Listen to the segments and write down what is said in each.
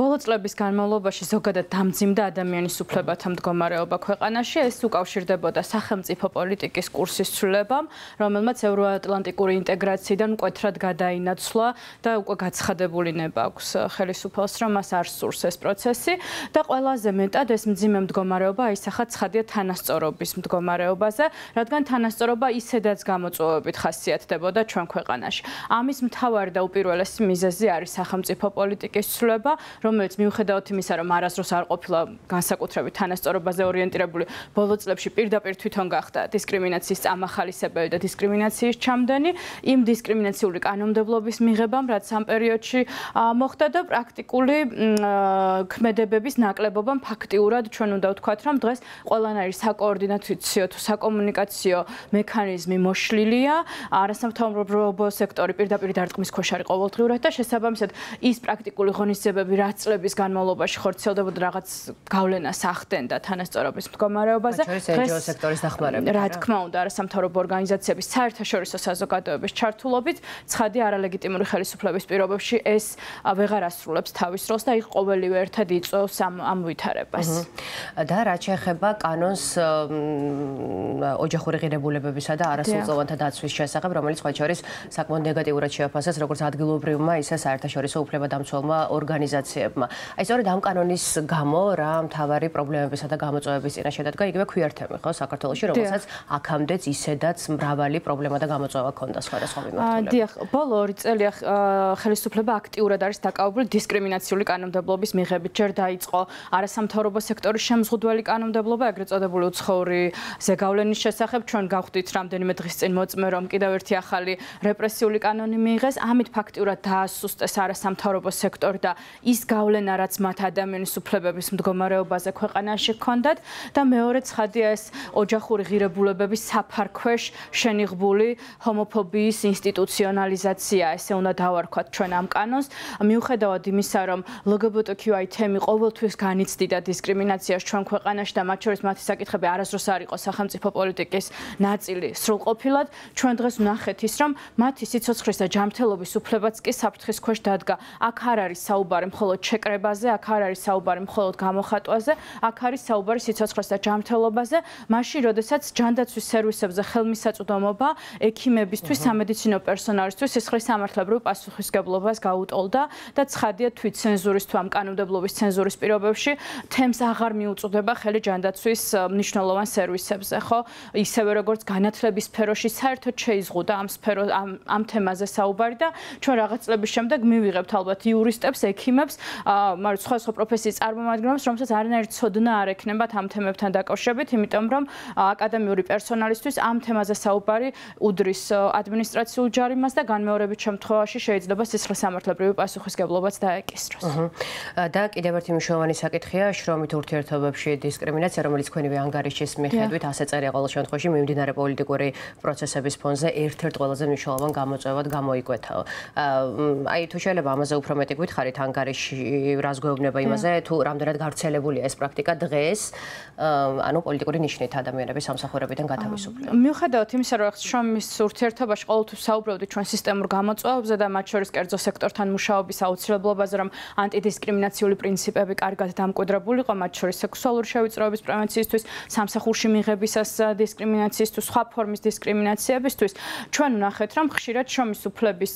ბოლო წლების განმავლობაში ზოგადად დამძიმდა ადამიანის უფლებათა მდგომარეობა ქვეყანაში. ეს უკავშირდებოდა სახელმწიფო პოლიტიკის კურსის ცვლილებამ, რომელმაც ევროატლანტიკური ინტეგრაციიდან მკვეთრად გადაინაცვლა და უკვე გაცხადებული ნება აქვს ხელისუფალს, რომ მას არ სურს ეს პროცესი და ყველაზე მეტად ეს მძიმე მდგომარეობა აისახა ცხადია თანასწორობის მდგომარეობაზე, რადგან თანასწორობა ისედაც გამოწვევებით ხასიათდებოდა ჩვენ ქვეყანაში. ამის მთავარი და უპირველესი მიზეზი არის სახელმწიფო პოლიტიკის ცვლილება, რომელიც მიუხედავად იმისა, რომ არასდროს არ ყოფილა განსაკუთრებით თანასწორობაზე ორიენტირებული, ბოლო წლებში პირდაპირ თვითონ გახდა დისკრიმინაციის წამახალისებელი და დისკრიმინაციის ჩამდენი, იმ დისკრიმინაციული კანონმდებლობის მიღებამ, რაც ამ პერიოდში მოხდა და პრაქტიკული ქმედებების ნაკლებობამ ფაქტიურად ჩვენ უნდა ვთქვათ, რომ დღეს ყველანაირი საკოორდინაციო თუ საკომუნიკაციო მექანიზმი მოშლილია, არასამთავრობო სექტორი პირდაპირ დარტყმის ქვეშ არის ყოველდღიურად და შესაბამისად ის პრაქტიკული ღონისძიებები რაც წლების განმავლობაში ხორციელდებოდა რაღაც გავლენას ახდენდა თანასწორობის მდგომარეობაზე. NGO სექტორის დახმარებით. რა თქმა უნდა, არასამთავრობო ორგანიზაციების საერთაშორისო საზოგადოების ჩართულობით ცხადი არალეგიტიმური ხელისუფლების პირობებში ეს ვეღარ ასრულებს თავის როლს და იქ ყოველივე ერთად იწვევს ამ ვითარებას. და რაც შეეხება კანონს ოჯახური ღირებულებებისა და არასრულწლოვანთა დაცვის შესახებ, რომელიც სხვა შორის საკმაოდ ნეგატიურად შეაფასეს როგორც ადგილობრივმა, ისე საერთაშორისო უფლებადამცველმა ორგანიზაციებმა. აი სწორედ ამ კანონის გამო რა მთავარი პრობლემებისა და გამოწვევების წინაშე დადგა იგივე ქვიერთემი, ხო, საქართველოში, რომელსაც აქამდეც ისედაც მრავალი პრობლემა და გამოწვევა ჰქონდა სხვადასხვა მიმართულებით. დიახ, ბოლო 2 წელი ხელისუფლება აქტიურად არის დაკავებული დისკრიმინაციული კანონმდებლობის მიღებით. ჯერ დაიწყო არასამთავრობო სექტორის შემზღუდველი კანონმდებლობა, ეგრეთ წოდებული უცხოური ზეგავლენის შესახებ. ჩვენ გავხდით რამდენიმე დღის წინ მოწმე, რომ კიდევ ერთი ახალი რეპრესიული კანონი მიიღეს. ამით ფაქტიურად დაასუსტეს არასამთავრობო სექტორი და ის გავლენა, რაც მათ ადამიანის უფლებების მდგომარეობაზე ქვეყანაში ჰქონდათ და მეორე ცხადია ეს ოჯახური ღირებულებების საფარქვეშ შენიღბული ჰომოფობიის ინსტიტუციონალიზაცია, ესე უნდა დავარქვათ ჩვენ ამ კანონს. მიუხედავად იმისა, რომ LGBTQI თემი ყოველთვის განიცდიდა დისკრიმინაციას ჩვენ ქვეყანაში და მათ შორის მათი საკითხები არასდროს არ იყო სახელმწიფო პოლიტიკის ნაწილი სრულყოფილად, ჩვენ დღეს ვნახეთ ის, რომ მათი სიცოცხლის და ჯანმრთელობის უფლებაც კი საფრთხის ქვეშ დადგა. აქ არ არის საუბარი მხოლოდ შეკრებაზე, აქ არ არის საუბარი მხოლოდ გამოხატვაზე, აქ არის საუბარი სიცოცხლის და ჯანმრთელობაზე, მაშინ, როდესაც ჯანდაცვის სერვისებზე ხელმისაწვდომობა ექიმებისთვის, სამედიცინო პერსონალისთვის სისხლის სამართლებრივ პასუხისმგებლობას გაუტოლდა და ცხადია თვითცენზურის თუ ამ კანონმდებლობის ცენზურის პირობებში თემს აღარ მიუწვდება ხელი ჯანდაცვის მნიშვნელოვან სერვისებზე, ხო? ისევე როგორც განათლების სფეროში საერთოდ შეიზღუდა ამ თემაზე საუბარი და ჩვენ რაღაც წლების შემდეგ მივიღებთ ალბათ იურისტებს, ექიმებს, სხვა პროფესიის წარმომადგენლებს, რომელსაც არანაირი ცოდნა არ ექნებათ ამ თემებთან დაკავშირებით, იმიტომ რომ აკადემიური პერსონალისთვის ამ თემაზე საუბარი უდრის ადმინისტრაციულ ჯარიმას და განმეორებით შემთხვევაში შეიძლება სისხლის სამართლებრივი პასუხისმგებლობაც დაეკისროს. და კიდევ ერთი მნიშვნელოვანი საკითხია შრომით ურთიერთობებში დისკრიმინაცია, რომელიც თქვენივე ანგარიშის მიხედვით ასე წერია ყოველ შემთხვევაში მიმდინარე პოლიტიკური პროცესების ფონზე ერთ-ერთ ყველაზე მნიშვნელოვან გამოწვევად გამოიკვეთაო. აი თუ შეიძლება ამაზე უფრო მეტი გითხარით ანგარიში რას გვეუბნება იმაზე, თუ რამდენად გავრცელებულია ეს პრაქტიკა დღეს, ანუ პოლიტიკური ნიშნით ადამიანების სამსახურებიდან გათავისუფლება. მიუხედავად იმისა, რომ შრომის ურთიერთობაში ყოველთვის საუბრობდით ჩვენ სისტემურ გამოწვევებზე და მათ შორის კერძო სექტორთან მუშაობის აუცილებლობაზე, რომ ანტიდისკრიმინაციული პრინციპები კარგად დამკვიდრებული იყო, მათ შორის სექსუალური შევიწროების პრევენციისთვის, სამსახურში მიღებისას დისკრიმინაციის თუ სხვა ფორმის დისკრიმინაციებისთვის, ჩვენ ვნახეთ, რომ ხშირად შრომის უფლების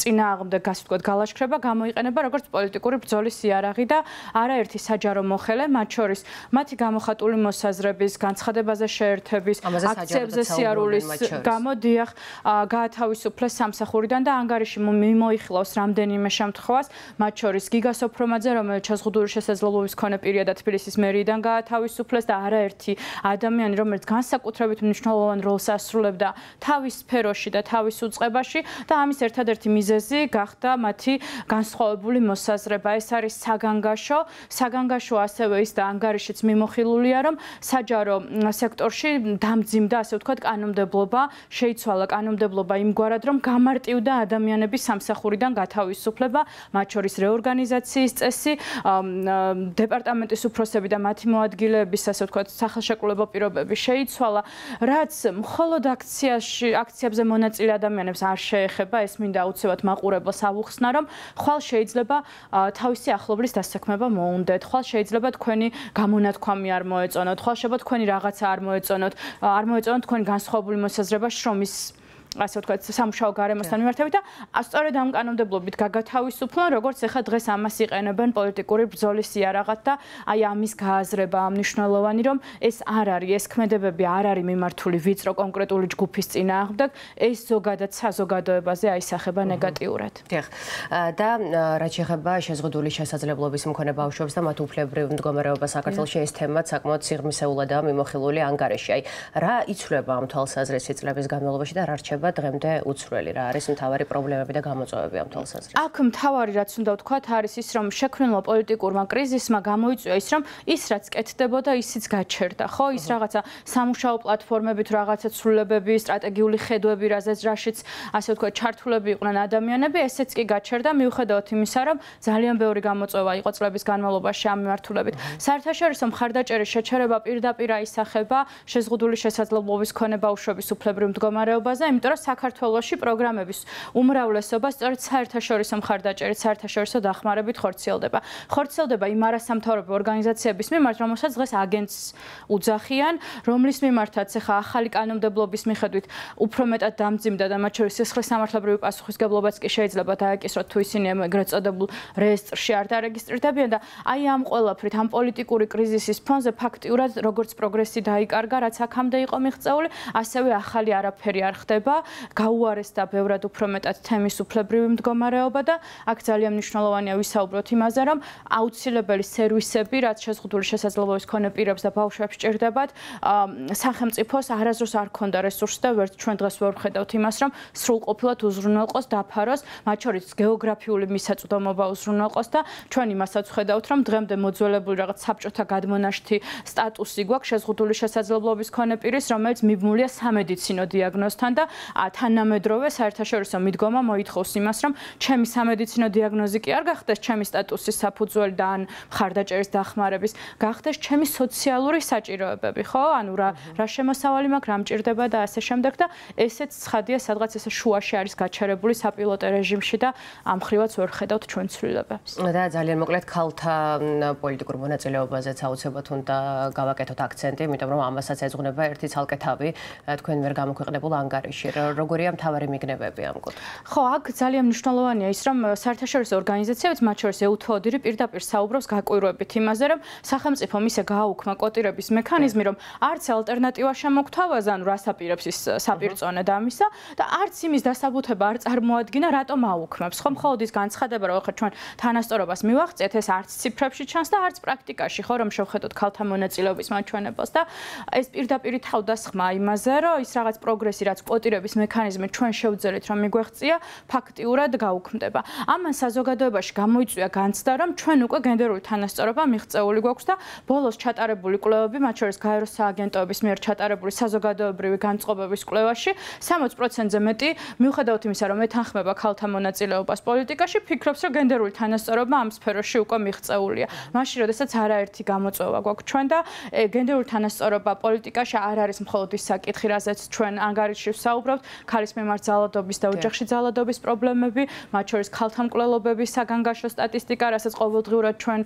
წინააღმდეგ ასე ვთქვათ გალაშქრება გამოიყენება როგორც პოლიტიკური ბრძოლის იარაღი და არაერთი საჯარო მოხელე, მათ შორის მათი გამოხატული მოსაზრების, განცხადებაზე შეერთების, აქციებზე სიარულის გამო დიახ გაათავისუფლეს სამსახურიდან და ანგარიში მიმოიხილავს რამდენიმე შემთხვევას, მათ შორის გიგა სოფრომაძე, რომელიც შეზღუდული შესაძლებლობის მქონე პირია და თბილისის მერიიდან გაათავისუფლეს და არაერთი ადამიანი, რომელიც განსაკუთრებით მნიშვნელოვან როლს ასრულებდა თავის სფეროში და თავის უწყებაში და ამის ერთადერთი მიზეზი გახდა მათი განსხვავებული მოსაზრება. ეს არის საგანგაშო, ასევე ის და ანგარიშიც მიმოხილულია, რომ საჯარო სექტორში დამძიმდა, ასე ვთქვათ, კანონმდებლობა, შეიცვალა კანონმდებლობა იმგვარად, რომ გამარტივდა ადამიანების სამსახურიდან გათავისუფლება, მათ შორის რეორგანიზაციის წესი, დეპარტამენტის უფროსები და მათი მოადგილეების, ასე ვთქვათ, სახელშეკრულებო პირობები შეიცვალა, რაც მხოლოდ აქციებზე მონაწილე ადამიანებს არ შეეხება, ეს მინდა აუცილებლად მაყურებელს ავუხსნა, რომ ხვალ შეიძლება თავისი ახლობლის დასაქმება მოუნდეთ. ხვალ შეიძლება თქვენი გამონათქვამი არ მოეწონოთ, ხვალ შეიძლება თქვენი რაღაცა არ მოეწონოთ თქვენი განსხვავებული მოსაზრება შრომის ასე ვთქვათ, სამუშაო გარემოსთან მიმართებით და სწორედ ამ კანონმდებლობით გაგათავისუფლონ, როგორც ახლა დღეს ამას იყენებენ პოლიტიკური ბრძოლის იარაღად და აი ამის გააზრება მნიშვნელოვანი, რომ ეს არ არის, ეს ქმედებები არ არის მიმართული ვიწრო კონკრეტული ჯგუფის წინააღმდეგ, ეს ზოგადად საზოგადოებაზე აისახება ნეგატიურად. დიახ. და რაც შეეხება შეზღუდული შესაძლებლობის მქონე ბავშვებს და მათ უფლებრივ მდგომარეობას საქართველოში, ეს თემაც საკმაოდ სიღრმისეულადაა მიმოხილული ანგარიში. აი, რა იცვლება ამ თვალსაზრისით წლების განმავლობაში და რა რჩება დღემდე უცვლელი, რა არის მთავარი პრობლემები და გამოწვევები ამ თვალსაზრისით? აქ მთავარი რაც უნდა ვთქვათ არის ის, რომ შექმნილმა პოლიტიკურმა კრიზისმა გამოიწვია ის, რომ ის რაც კეთდებოდა, ისიც გაჩერდა, ხო? ის რაღაცა სამუშაო პლატფორმებით, რაღაცა ცვლილებები, სტრატეგიული ხედვები, რაშიც ასე ვთქვათ, ჩართულები იყვნენ ადამიანები, ესეც კი გაჩერდა, მიუხედავად იმისა, რომ ძალიან ბევრი გამოწვევა იყო წლების განმავლობაში ამ მიმართულებით. საერთაშორისო მხარდაჭერის შეჩერება პირდაპირ აისახება შეზღუდული შესაძლებლობის მქონე ბავშვების უფლებრივ მდგომარეობაზე, იმიტომ რომ საქართველოში პროგრამების უმრავლესობა სწორედ საერთაშორისო მხარდაჭერით, საერთაშორისო დახმარებით ხორციელდება. ხორციელდება იმ არასამთავრობო ორგანიზაციების მიმართ, რომელსაც დღეს აგენტს უძახიან, რომლის მიმართაც ახლა ახალი კანონმდებლობის მიხედვით უფრო მეტად დამძიმდა და მათ შორის სისხლის სამართლებრივი პასუხისგებლობაც კი შეიძლება დაეკისროთ, თუ ისინი ეგრეთ წოდებულ რეესტრში არ დარეგისტრირდებიან და აი ამ ყველაფრით, ამ პოლიტიკური კრიზისის ფონზე ფაქტიურად როგორც პროგრესი დაიკარგა, რაც აქამდე იყო მიღწეული, ასევე ახალი არაფერი არ ხდება. გაუარესდა ბევრად უფრო მეტად თემის უფლებრივი მდგომარეობა და აქ ძალიან მნიშვნელოვანია ვისაუბროთ იმაზე, რომ აუცილებელი სერვისები, რაც შეზღუდული შესაძლებლობის მქონე პირებს და ბავშვებს ჭირდებათ, სახელმწიფოს არასდროს არ ქონდა რესურსი და ვერც ჩვენ დღეს ვერ ვხედავთ იმას, რომ სრულყოფილად უზრუნველყოს, დაფაროს, მათ შორის გეოგრაფიული მისაწვდომობა უზრუნველყოს და ჩვენ იმასაც ვხედავთ, რომ დღემდე მოძველებული რაღაც საბჭოთა გადმონაშთი სტატუსი გვაქვს შეზღუდული შესაძლებლობის მქონე პირის, რომელიც მიბმულია სამედიცინო დიაგნოზთან და თანამედროვე საერთაშორისო მიდგომა მოითხოვს იმას, რომ ჩემი სამედიცინო დიაგნოზი კი არ გახდეს ჩემი სტატუსის საფუძველი და ან მხარდაჭერის დახმარების, გახდეს ჩემი სოციალური საჭიროებები, ხო? ანუ რა შემოსავალი მაქვს, რა მჭირდება და ასე შემდეგ და ესეც ცხადია, სადღაც ესე შუაში არის გაჩერებული საპილოტო რეჟიმში და ამ ხრივაც ვერ ხედავთ ჩვენ ცვლილებებს. და ძალიან მოკლედ ქალთა პოლიტიკურ მონაწილეობაზეც აუცილებლად უნდა გავაკეთოთ აქცენტი, იმიტომ რომ ამასაც ეძღვნება ერთი ცალკე თავი თქვენ ვერ გამოქვეყნებულ ანგარიში. როგორია მთავარი მიგნებები ამ კუთხით? ხო, აქ ძალიან მნიშვნელოვანია ის, რომ საერთაშორისო ორგანიზაციებიც, მათ შორის EUTHODIR პირდაპირ საუბრობს გაკვირვებით იმაზე, რომ სახელმწიფომ ისე გააუქმა კოტირების მექანიზმი, რომ არც ალტერნატივა შემოგთავაზა, ანუ რას აპირებს ის საპირწონე და ამისა და არც იმის დასაბუთება არ წარმოადგინა, რატომ აუქმებს. ხო, მხოლოდ ის განცხადება, რომ ახლა ჩვენ თანასწორობას მივაღწიეთ, ეს არც ციფრებში ჩანს და არც პრაქტიკაში, ხო, რომ შევხედოთ ქალთა მონაწილეობის მაჩვენებელს და ეს პირდაპირ თავდასხმა იმაზე, რომ ის რაღაც პროგრესი, რაც კოტირების მექანიზმი ჩვენ შევძელით რომ მიგვეღწია, ფაქტიურად გაუქმდება. ამან საზოგადოებაში გამოიწვია განცდა, რომ ჩვენ უკვე გენდერული თანასწორობა მიღწეული გვაქვს და ბოლოს ჩატარებული კვლევები, მათ შორის გაეროს სააგენტოების მიერ ჩატარებული საზოგადოებრივი განწყობების კვლევაში 60%-ზე მეტი, მიუხედავად იმისა, რომ ეთანხმება ქალთა მონაწილეობას პოლიტიკაში, ფიქრობს, რომ გენდერული თანასწორობა ამ სფეროში უკვე მიღწეულია. მაშინ, როდესაც არაერთი გამოწვევა გვაქვს ჩვენ და გენდერული თანასწორობა პოლიტიკაში არ არის მხოლოდ ის საკითხი, რაზეც ჩვენ ანგარიში ვსაუბრობთ, ქალის მიმართ ძალადობის და ოჯახში ძალადობის პრობლემები, მათ შორის ქალთა მკვლელობების საგანგაშო სტატისტიკა, რასაც ყოველდღიურად ჩვენ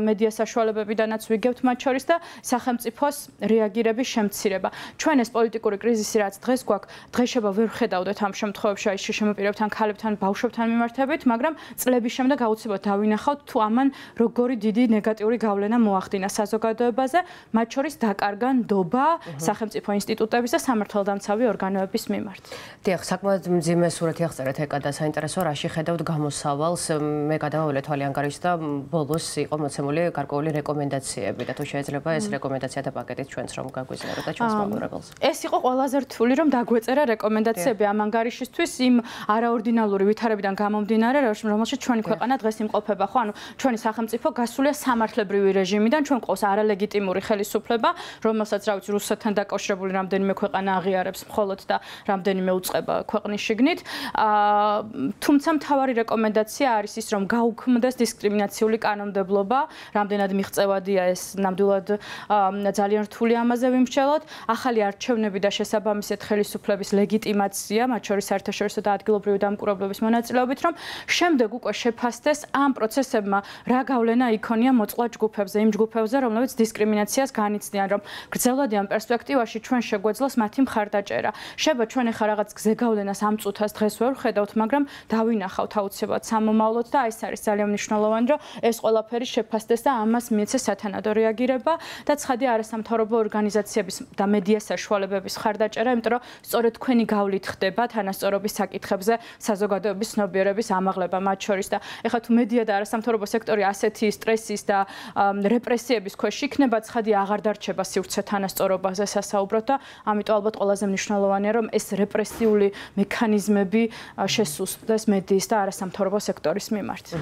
მედია საშუალებებიდანაც ვიგებთ მათ შორის და სახელმწიფოს რეაგირების შემცირება. ჩვენ ეს პოლიტიკური კრიზისი, რაც დღეს გვაქვს, დღეშება ვერ ვხედავდეთ ამ შემთხვევებში აი შემოპირებთან, ქალებთან, ბავშვებთან მიმართებით, მაგრამ წლების შემდეგ აუცილებლად დავინახავთ, თუ ამან როგორი დიდი ნეგატიური გავლენა მოახდინა საზოგადოებაზე, მათ შორის დაკარგა ნდობა სახელმწიფო ინსტიტუტების და სამართალდამცავი ორგანოების მიმართ. დიახ, საკმაოდ მძიმე სურათი აღწერეთ ეკა და საინტერესო რაში ხედავთ გამოსავალს. მე გადავავლე თვალი ანგარიშს და ბოლოს იყო მოცემული გარკვეული რეკომენდაციები და თუ შეიძლება ეს რეკომენდაცია და პაკეტით ჩვენც რომ გაგვიზიაროთ და ჩვენს მაყურებელს. ეს იყო ყველაზე რთული, რომ დაგვეწერა რეკომენდაციები ამ ანგარიშისთვის იმ არაორდინალური ვითარებიდან გამომდინარე, რომელშიც ჩვენი ქვეყანა დღეს იმყოფება, ხო? ანუ ჩვენი სახელმწიფო გასულია სამართლებრივი რეჟიმიდან, ჩვენ ყავს არალეგიტიმური ხელისუფლება, რომელსაც რა ვიცი რუსეთთან დაკავშირებული რამდენიმე ქვეყანა აღიარებს მხოლოდ და რამდენიმე უწყება ქვეყნის შიგნით. თუმცა მთავარი რეკომენდაცია არის ის, რომ გაუქმდეს დისკრიმინაციული კანონმდებლობა, რამდენად მიღწევადია ეს ნამდვილად ძალიან რთული ამაზე ვიმსჯელოთ. ახალი არჩევნები და შესაბამისად ხელისუფლების ლეგიტიმაცია, მათ შორის საერთაშორისო და ადგილობრივი დამკვირვებლობის მონაწილეობით, რომ შემდეგ უკვე შეფასდეს ამ პროცესებმა რა გავლენა იქონია მოწყვლად ჯგუფებზე, იმ ჯგუფებზე, რომლებიც დისკრიმინაციას განიცდიან, რომ გრძელვადი ამ პერსპექტივაში ჩვენ შეგვეძლოს მათი მხარდაჭერა. შეიძლება ჩვენ ახლა რაღაც გზეგავლენას ამ წუთას დღეს ვერ ვხედავთ, მაგრამ დავინახავთ აუცილებლად სამომავლოდ და ეს არის ძალიან მნიშვნელოვანი, რომ ეს ყველაფერი შეფასდეს და ამას მიეცეს სათანადო რეაგირება და ცხადია არასამთავრობო ორგანიზაციების და მედია საშუალებების მხარდაჭერა, იმიტომ რომ სწორედ თქვენი გავლით ხდება თანასწორობის საკითხებზე საზოგადოების ცნობიერების ამაღლება მათ შორის და ეხლა თუ მედია და არასამთავრობო სექტორი ასეთი სტრესის და რეპრესიების ქვეშ იქნება, ცხადია აღარ დარჩება სივრცე თანასწორობაზე სასაუბროთ და ამიტომ ალბათ ყველაზე მნიშვნელოვანია, რომ ეს რეპრესიული მექანიზმები შესუსტდეს მედიის და არასამთავრობო სექტორის მიმართ.